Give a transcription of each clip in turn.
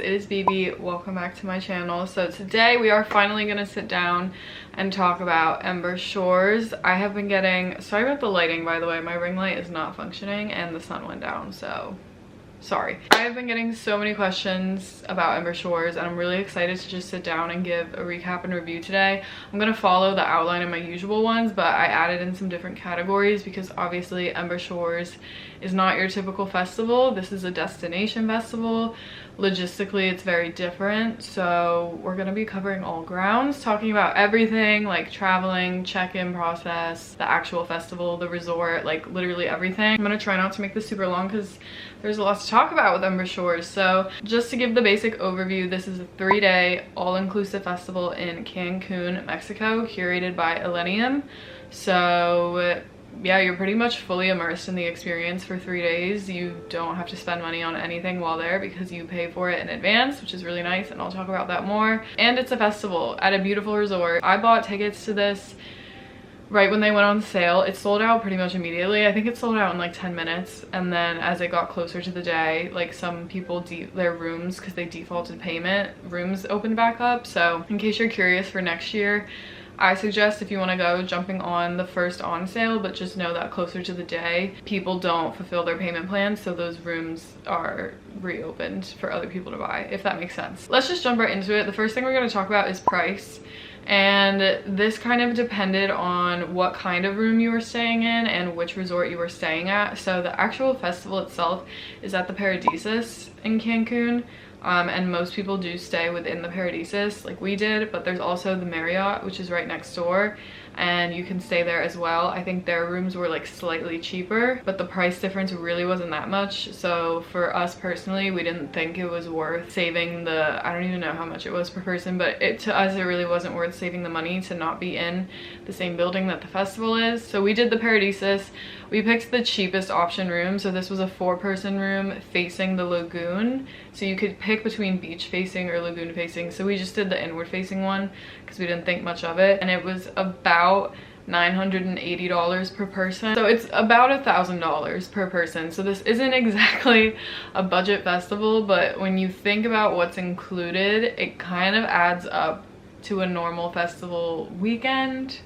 it is Bebe. Welcome back to my channel. So today we are finally gonna sit down and talk about Ember Shores. I have been getting, sorry about the lighting by the way, my ring light is not functioning and the sun went down, so sorry. I have been getting so many questions about Ember Shores and I'm really excited to just sit down and give a recap and review today. I'm gonna follow the outline of my usual ones, but I added in some different categories because obviously Ember Shores is not your typical festival. This is a destination festival. Logistically, it's very different. So we're gonna be covering all grounds, talking about everything like traveling, check-in process, the actual festival, the resort, like literally everything. I'm gonna try not to make this super long because there's a lot to talk about with Ember Shores. So just to give the basic overview, this is a 3-day all-inclusive festival in Cancun, Mexico, curated by Illenium. So yeah, you're pretty much fully immersed in the experience for 3 days. You don't have to spend money on anything while there because you pay for it in advance, which is really nice, and I'll talk about that more. And it's a festival at a beautiful resort. I bought tickets to this right when they went on sale. It sold out pretty much immediately. I think it sold out in like 10 minutes, and then as it got closer to the day, like some people their rooms, because they defaulted payment, rooms opened back up. So in case you're curious for next year, I suggest if you want to go, jumping on the first on sale, but just know that closer to the day people don't fulfill their payment plans, so those rooms are reopened for other people to buy, if that makes sense. Let's just jump right into it. The first thing we're going to talk about is price, and this kind of depended on what kind of room you were staying in and which resort you were staying at. So the actual festival itself is at the Paradisus in Cancun. And most people do stay within the Paradisus like we did, but there's also the Marriott, which is right next door, and you can stay there as well. I think their rooms were like slightly cheaper, but the price difference really wasn't that much. So for us personally, we didn't think it was worth saving the, I don't even know how much it was per person, but to us it really wasn't worth saving the money to not be in the same building that the festival is. So we did the Paradisus. We picked the cheapest option room, so this was a 4-person room facing the lagoon, so you could pick between beach facing or lagoon facing. So we just did the inward facing one because we didn't think much of it, and it was about $980 per person, so it's about $1,000 per person. So this isn't exactly a budget festival, but when you think about what's included, it kind of adds up to a normal festival weekend.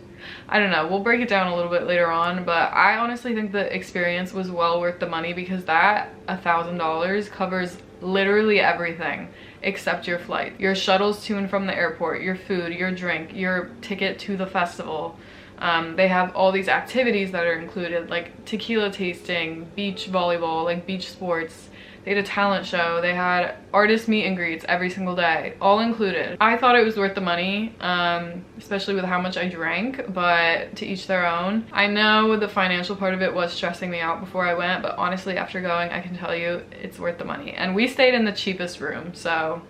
I don't know, we'll break it down a little bit later on, but I honestly think the experience was well worth the money because that $1,000 covers literally everything except your flight, your shuttles to and from the airport, your food, your drink, your ticket to the festival. They have all these activities that are included, like tequila tasting, beach volleyball, like beach sports. They had a talent show. They had artist meet and greets every single day, all included. I thought it was worth the money, especially with how much I drank, but to each their own. I know the financial part of it was stressing me out before I went, but honestly, after going, I can tell you it's worth the money. And we stayed in the cheapest room, so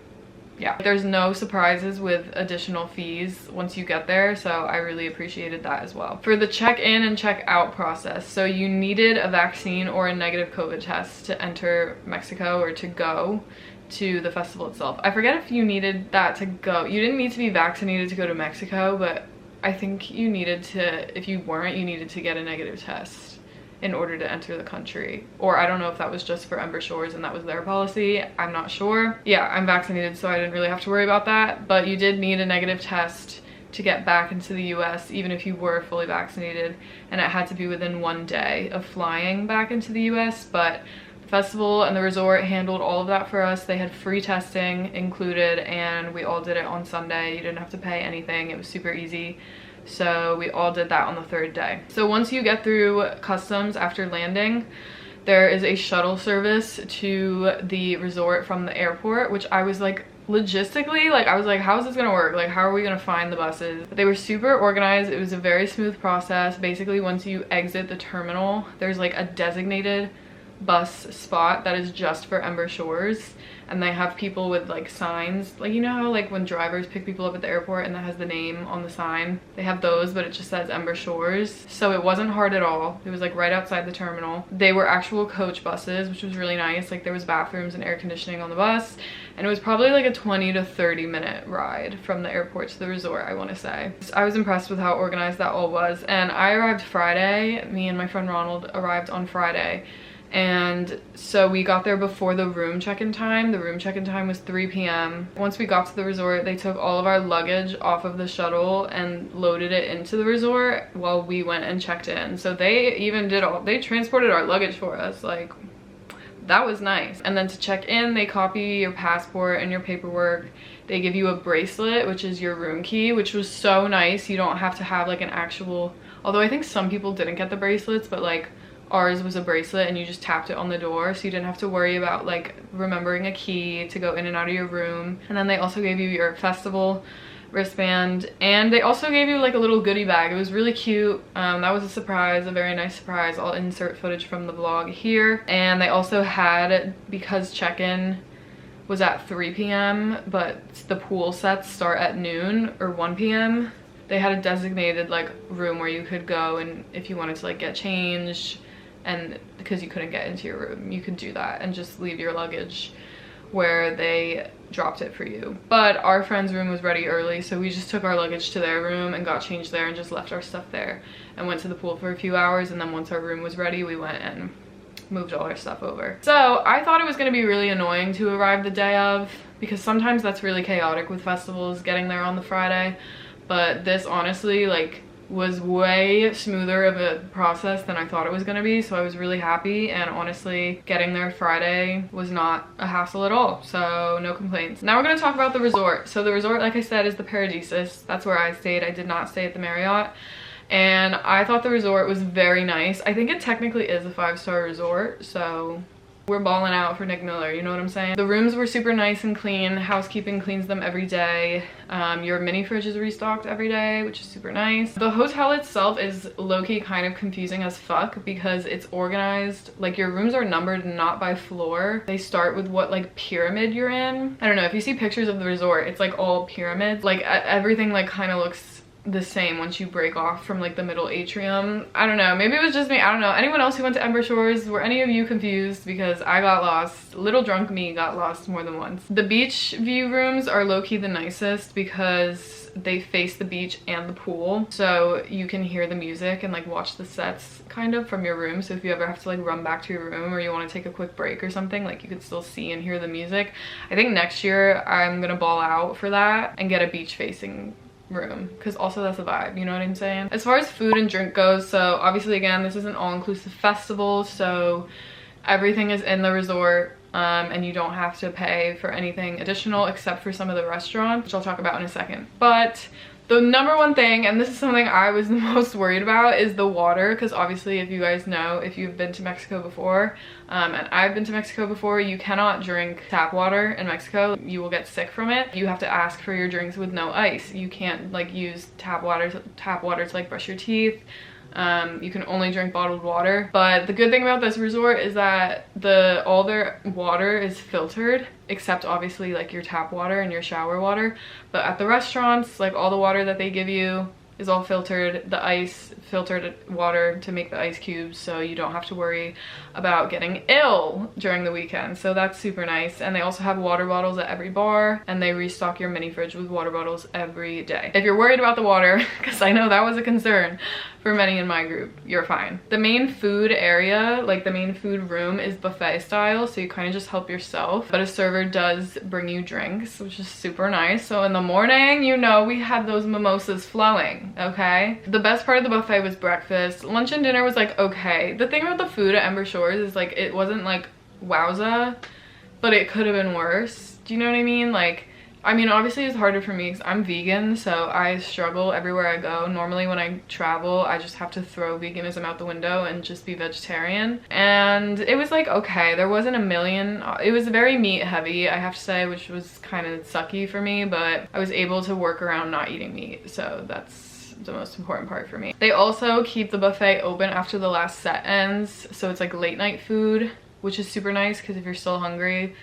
yeah, there's no surprises with additional fees once you get there, so I really appreciated that as well. For the check-in and check-out process, so you needed a vaccine or a negative COVID test to enter Mexico or to go to the festival itself. I forget if you needed that to go. You didn't need to be vaccinated to go to Mexico, but I think you needed to, if you weren't, you needed to get a negative test in order to enter the country. Or I don't know if that was just for Ember Shores and that was their policy, I'm not sure. Yeah, I'm vaccinated, so I didn't really have to worry about that, but you did need a negative test to get back into the US even if you were fully vaccinated, and it had to be within 1 day of flying back into the US. But the festival and the resort handled all of that for us. They had free testing included, and we all did it on Sunday. You didn't have to pay anything, it was super easy. So we all did that on the 3rd day. So once you get through customs after landing, there is a shuttle service to the resort from the airport, which I was like, logistically, like I was like, how is this gonna work? Like, how are we gonna find the buses? But they were super organized. It was a very smooth process. Basically, once you exit the terminal, there's like a designated bus spot that is just for Ember Shores, and they have people with like signs, like you know how like when drivers pick people up at the airport and that has the name on the sign, they have those, but it just says Ember Shores. So it wasn't hard at all. It was like right outside the terminal. They were actual coach buses, which was really nice. Like there was bathrooms and air conditioning on the bus, and it was probably like a 20 to 30 minute ride from the airport to the resort, I want to say. I was impressed with how organized that all was, and I arrived Friday. Me and my friend Ronald arrived on Friday, And so we got there before the room check-in time. The room check-in time was 3 p.m. Once we got to the resort, they took all of our luggage off of the shuttle and loaded it into the resort while we went and checked in. So they even they transported our luggage for us. Like, that was nice. And then to check in, they copy your passport and your paperwork. They give you a bracelet, which is your room key, which was so nice. You don't have to have like an actual, although I think some people didn't get the bracelets, but like ours was a bracelet and you just tapped it on the door, so you didn't have to worry about like remembering a key to go in and out of your room. And then they also gave you your festival wristband, and they also gave you like a little goodie bag. It was really cute. That was a surprise, a very nice surprise. I'll insert footage from the vlog here. And they also had, because check-in was at 3 p.m. but the pool sets start at noon or 1 p.m. they had a designated like room where you could go, and if you wanted to like get changed, and because you couldn't get into your room, you could do that and just leave your luggage where they dropped it for you. But our friend's room was ready early, so we just took our luggage to their room and got changed there and just left our stuff there and went to the pool for a few hours. And then once our room was ready, we went and moved all our stuff over. So I thought it was going to be really annoying to arrive the day of, because sometimes that's really chaotic with festivals, getting there on the Friday. But this honestly like was way smoother of a process than I thought it was going to be, so I was really happy. And honestly, getting there Friday was not a hassle at all, so no complaints. Now we're going to talk about the resort. So the resort, like I said, is the Paradisus. That's where I stayed. I did not stay at the Marriott, and I thought the resort was very nice. I think it technically is a 5-star resort, so we're balling out for Nick Miller, you know what I'm saying? The rooms were super nice and clean. Housekeeping cleans them every day. Your mini fridge is restocked every day, which is super nice. The hotel itself is low-key kind of confusing as fuck because it's organized, like your rooms are numbered not by floor. They start with what like pyramid you're in. I don't know, if you see pictures of the resort, it's like all pyramids. Like everything like kind of looks the same once you break off from like the middle atrium. I don't know, maybe it was just me, I don't know. Anyone else who went to Ember Shores, were any of you confused? Because I got lost. Little drunk me got lost more than once. The beach view rooms are low-key the nicest because they face the beach and the pool, so you can hear the music and like watch the sets kind of from your room. So if you ever have to like run back to your room or you want to take a quick break or something, like you could still see and hear the music. I think next year I'm gonna ball out for that and get a beach facing room, because also that's a vibe, you know what I'm saying? As far as food and drink goes, so obviously again this is an all-inclusive festival, so everything is in the resort, and you don't have to pay for anything additional except for some of the restaurants, which I'll talk about in a second. But the number one thing, and this is something I was the most worried about, is the water, because obviously if you guys know, if you've been to Mexico before, and I've been to Mexico before, you cannot drink tap water in Mexico. You will get sick from it. You have to ask for your drinks with no ice. You can't like use tap water to like brush your teeth. You can only drink bottled water. But the good thing about this resort is that all their water is filtered, except obviously like your tap water and your shower water. But at the restaurants, like all the water that they give you is all filtered. The ice, filtered water to make the ice cubes, so you don't have to worry about getting ill during the weekend. So that's super nice. And they also have water bottles at every bar, and they restock your mini fridge with water bottles every day. If you're worried about the water, because I know that was a concern for many in my group, you're fine. The main food area, like the main food room, is buffet style, so you kind of just help yourself, but a server does bring you drinks, which is super nice. So in the morning, you know, we had those mimosas flowing, okay? The best part of the buffet was breakfast. Lunch and dinner was like okay. The thing about the food at Ember Shores is like it wasn't like wowza, but it could have been worse. Do you know what I mean? Like, I mean, obviously it's harder for me because I'm vegan, so I struggle everywhere I go. Normally when I travel, I just have to throw veganism out the window and just be vegetarian. And it was like okay, there wasn't a million. It was very meat heavy, I have to say, which was kind of sucky for me, but I was able to work around not eating meat, so that's the most important part for me. They also keep the buffet open after the last set ends, so it's like late night food, which is super nice because if you're still hungry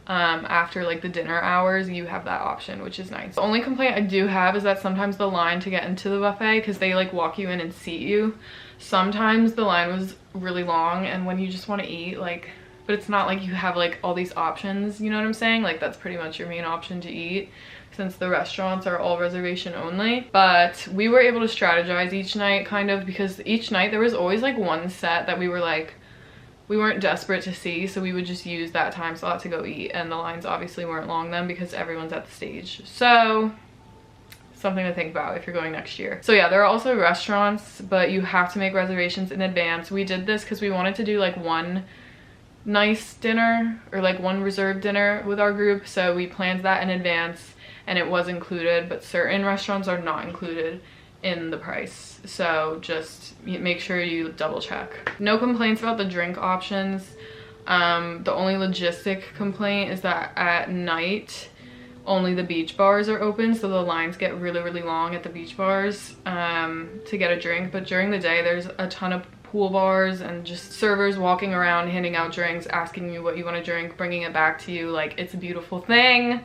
after like the dinner hours, you have that option, which is nice. The only complaint I do have is that sometimes the line to get into the buffet, because they like walk you in and seat you, sometimes the line was really long, and when you just want to eat, like, but it's not like you have like all these options, you know what I'm saying? Like that's pretty much your main option to eat, since the restaurants are all reservation only. But we were able to strategize each night kind of, because each night there was always like one set that we were like, we weren't desperate to see, so we would just use that time slot to go eat, and the lines obviously weren't long then because everyone's at the stage. So something to think about if you're going next year. So yeah, there are also restaurants, but you have to make reservations in advance. We did this because we wanted to do like one nice dinner or like one reserved dinner with our group, so we planned that in advance and it was included, but certain restaurants are not included in the price, so just make sure you double check. No complaints about the drink options. The only logistic complaint is that at night only the beach bars are open, so the lines get really long at the beach bars to get a drink, but during the day there's a ton of pool bars and just servers walking around handing out drinks, asking you what you want to drink, bringing it back to you. Like, it's a beautiful thing.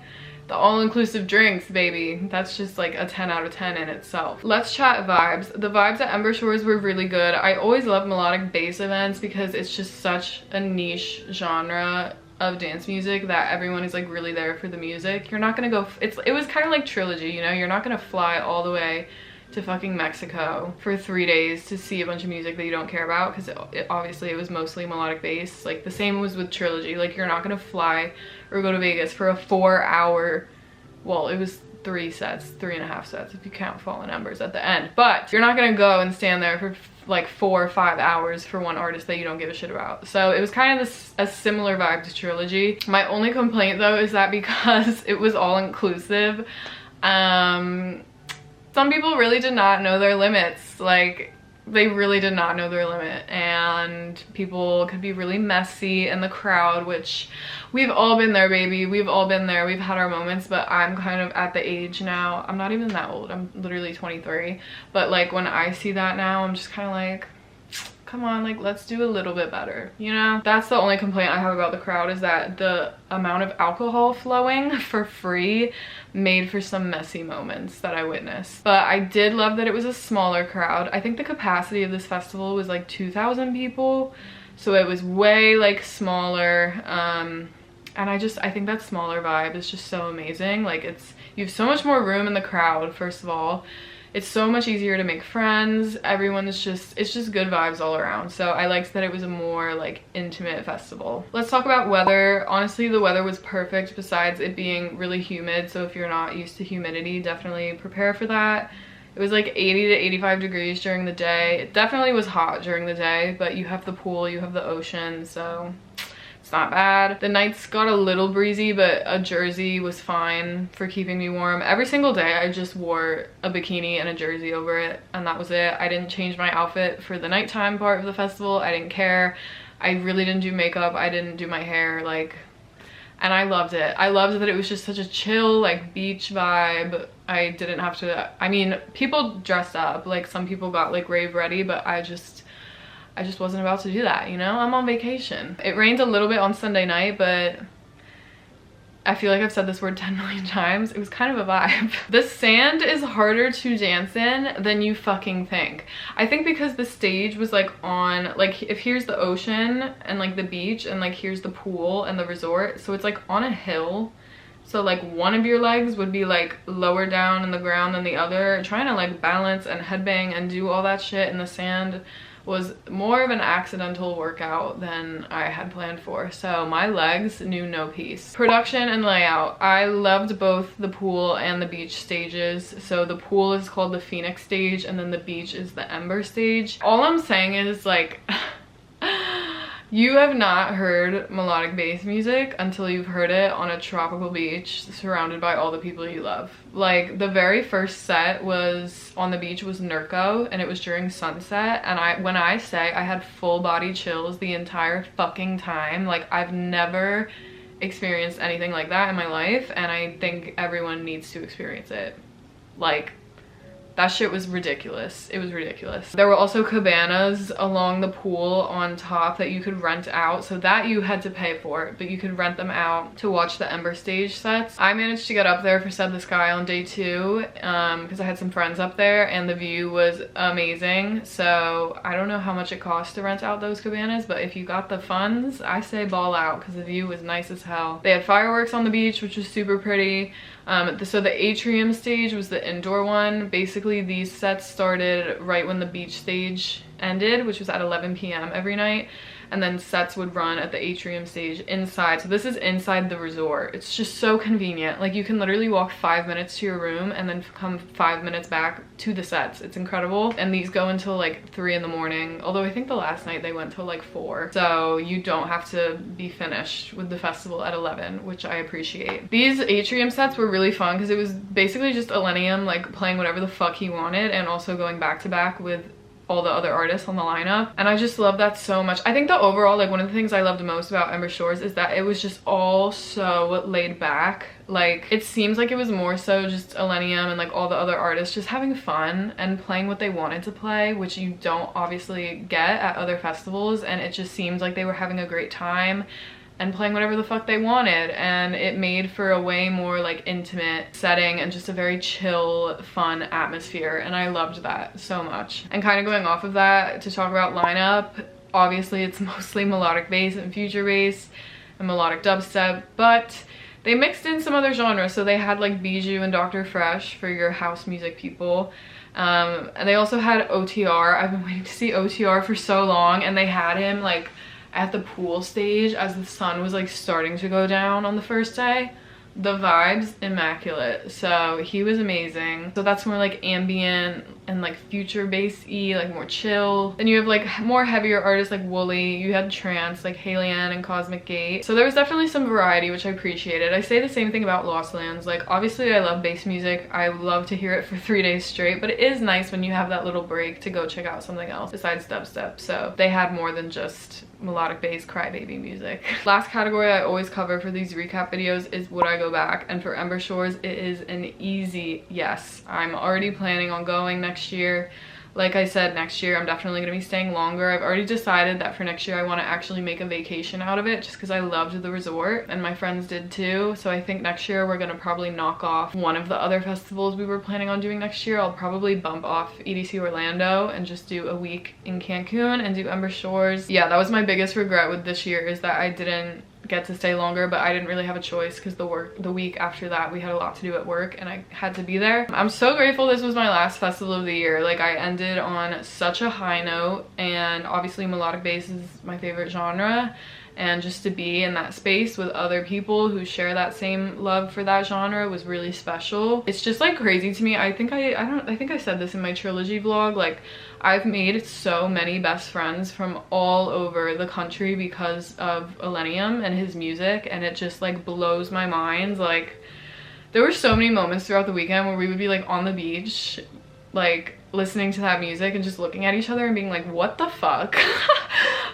The all-inclusive drinks, baby. That's just like a 10 out of 10 in itself. Let's chat vibes. The vibes at Ember Shores were really good. I always love melodic bass events because it's just such a niche genre of dance music that everyone is like really there for the music. You're not gonna go, it was kind of like Trilogy, you know? You're not gonna fly all the way to fucking Mexico for 3 days to see a bunch of music that you don't care about, because obviously it was mostly melodic bass. Like, the same was with Trilogy. Like, you're not gonna fly or go to Vegas for a 4-hour, well, it was 3.5 sets if you count Fallen Embers at the end, but you're not gonna go and stand there for like 4 or 5 hours for one artist that you don't give a shit about. So it was kind of a similar vibe to Trilogy. My only complaint though is that because it was all inclusive, some people really did not know their limits. Like, they really did not know their limit, and people could be really messy in the crowd, which we've all been there, baby. We've all been there. We've had our moments, but I'm kind of at the age now. I'm not even that old. I'm literally 23. But like, when I see that now, I'm just kind of like, come on, like, let's do a little bit better, you know? That's the only complaint I have about the crowd, is that the amount of alcohol flowing for free made for some messy moments that I witnessed. But I did love that it was a smaller crowd. I think the capacity of this festival was like 2,000 people, so it was way like smaller. And I think that smaller vibe is just so amazing. Like, you have so much more room in the crowd, first of all. It's so much easier to make friends. Everyone is just, it's just good vibes all around. So I liked that it was a more like intimate festival. Let's talk about weather. Honestly, the weather was perfect besides it being really humid. So if you're not used to humidity, definitely prepare for that. It was like 80 to 85 degrees during the day. It definitely was hot during the day, but you have the pool, you have the ocean, so it's not bad. The nights got a little breezy, but a jersey was fine for keeping me warm. Every single day I just wore a bikini and a jersey over it, and that was it. I didn't change my outfit for the nighttime part of the festival. I didn't care. I really didn't do makeup. I didn't do my hair, like, and I loved it. I loved that it was just such a chill, like, beach vibe. I didn't have to, I mean, people dressed up. Like, some people got like rave ready, but I just wasn't about to do that, you know? I'm on vacation. It rained a little bit on Sunday night, but I feel like I've said this word 10 million times. It was kind of a vibe. The sand is harder to dance in than you fucking think. I think because the stage was like on, like, if here's the ocean and like the beach and like here's the pool and the resort, so it's like on a hill. So like one of your legs would be like lower down in the ground than the other. Trying to like balance and headbang and do all that shit in the sand was more of an accidental workout than I had planned for. So my legs knew no peace. Production and layout. I loved both the pool and the beach stages. So the pool is called the Phoenix stage and then the beach is the Ember stage. All I'm saying is, like, you have not heard melodic bass music until you've heard it on a tropical beach surrounded by all the people you love. Like, the very first set was on the beach was Nurko, and it was during sunset, and when I say I had full body chills the entire fucking time, like, I've never experienced anything like that in my life, and I think everyone needs to experience it. Like, that shit was ridiculous. It was ridiculous. There were also cabanas along the pool on top that you could rent out. So that you had to pay for, but you could rent them out to watch the Ember stage sets. I managed to get up there for Set the Sky on day 2 because I had some friends up there and the view was amazing. So I don't know how much it cost to rent out those cabanas, but if you got the funds, I say ball out because the view was nice as hell. They had fireworks on the beach, which was super pretty. So the atrium stage was the indoor one. Basically, these sets started right when the beach stage ended, which was at 11 p.m. every night. and then sets would run at the atrium stage inside. So this is inside the resort. It's just so convenient. Like you can literally walk 5 minutes to your room and then come 5 minutes back to the sets. It's incredible. And these go until like 3 in the morning, although I think the last night they went till like 4. So you don't have to be finished with the festival at 11, which I appreciate. These atrium sets were really fun because it was basically just illenium like playing whatever the fuck he wanted, and also going back to back with all the other artists on the lineup, and I just love that so much. I think the overall, like, one of the things I loved most about Ember Shores is that it was just all so laid back. Like, it seems like it was more so just illenium and like all the other artists just having fun and playing what they wanted to play, which you don't obviously get at other festivals, and it just seems like they were having a great time and playing whatever the fuck they wanted, and it made for a way more like intimate setting and just a very chill, fun atmosphere, and I loved that so much. And kind of going off of that to talk about lineup, obviously it's mostly melodic bass and future bass and melodic dubstep, but they mixed in some other genres. So they had like Bijou and Dr. Fresh for your house music people. And they also had OTR. I've been waiting to see OTR for so long, and they had him like at the pool stage as the sun was like starting to go down on the first day. The vibes immaculate, so he was amazing. So that's more like ambient and like future bass-y, like more chill. Then you have like more heavier artists like Wooly, you had trance like Halian and Cosmic Gate. So there was definitely some variety, which I appreciated. I say the same thing about Lost Lands. Like obviously I love bass music, I love to hear it for 3 days straight, but it is nice when you have that little break to go check out something else besides dubstep. So they had more than just melodic bass crybaby music. Last category I always cover for these recap videos is would I go back, and for Ember Shores it is an easy yes. I'm already planning on going next year. Like I said, next year I'm definitely going to be staying longer. I've already decided that for next year I want to actually make a vacation out of it, just because I loved the resort and my friends did too. So I think next year we're going to probably knock off one of the other festivals we were planning on doing next year. I'll probably bump off EDC Orlando and just do a week in Cancun and do Ember Shores. Yeah, that was my biggest regret with this year, is that I didn't get to stay longer, but I didn't really have a choice because the week after that we had a lot to do at work and I had to be there. I'm so grateful this was my last festival of the year. Like I ended on such a high note, and obviously melodic bass is my favorite genre, and just to be in that space with other people who share that same love for that genre was really special. It's just like crazy to me. I think I said this in my trilogy vlog, like I've made so many best friends from all over the country because of illenium and his music, and it just like blows my mind. Like there were so many moments throughout the weekend where we would be like on the beach, like listening to that music and just looking at each other and being like, what the fuck?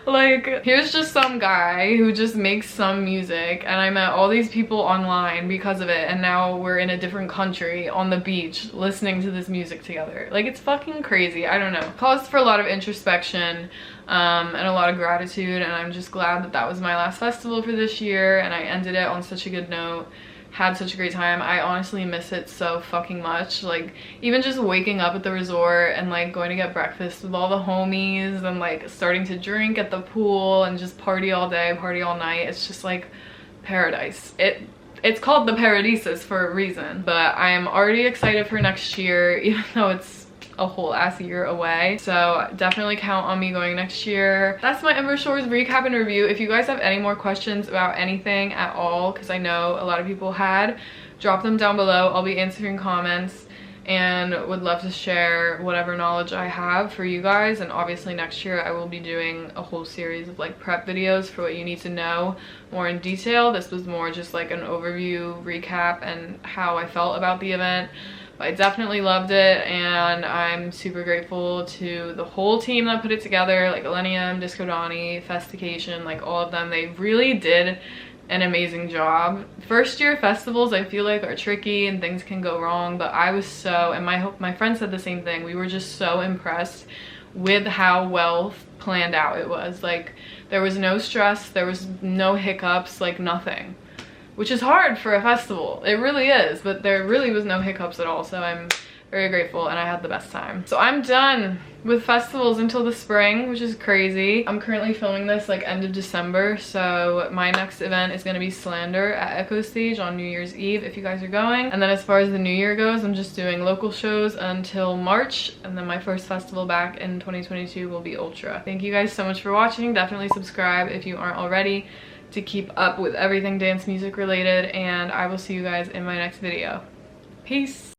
Like here's just some guy who just makes some music, and I met all these people online because of it, and now we're in a different country on the beach listening to this music together. Like it's fucking crazy. I don't know. Caused for a lot of introspection and a lot of gratitude, and I'm just glad that that was my last festival for this year, and I ended it on such a good note. Had such a great time. I honestly miss it so fucking much. Like even just waking up at the resort and like going to get breakfast with all the homies and like starting to drink at the pool and just party all day, party all night. It's just like paradise. It's called the Paradisus for a reason. But I am already excited for next year, even though it's a whole ass year away. So definitely count on me going next year. That's my Ember Shores recap and review. If you guys have any more questions about anything at all, because I know a lot of people had, drop them down below. I'll be answering comments and would love to share whatever knowledge I have for you guys. And obviously next year I will be doing a whole series of like prep videos for what you need to know more in detail. This was more just like an overview recap and how I felt about the event. I definitely loved it, and I'm super grateful to the whole team that put it together, like illenium, Disco Donnie, Festication, like all of them. They really did an amazing job. First year festivals I feel like are tricky and things can go wrong, but I was so, and my friend said the same thing, we were just so impressed with how well planned out it was. Like there was no stress, there was no hiccups, like nothing. Which is hard for a festival. It really is, but there really was no hiccups at all. So I'm very grateful and I had the best time. So I'm done. with festivals until the spring, which is crazy. I'm currently filming this like end of December, so my next event is going to be Slander at Echostage on New Year's Eve if you guys are going. And then as far as the new year goes, I'm just doing local shows until March, and then my first festival back in 2022 will be Ultra. Thank you guys so much for watching. Definitely subscribe if you aren't already to keep up with everything dance music related, and I will see you guys in my next video. Peace.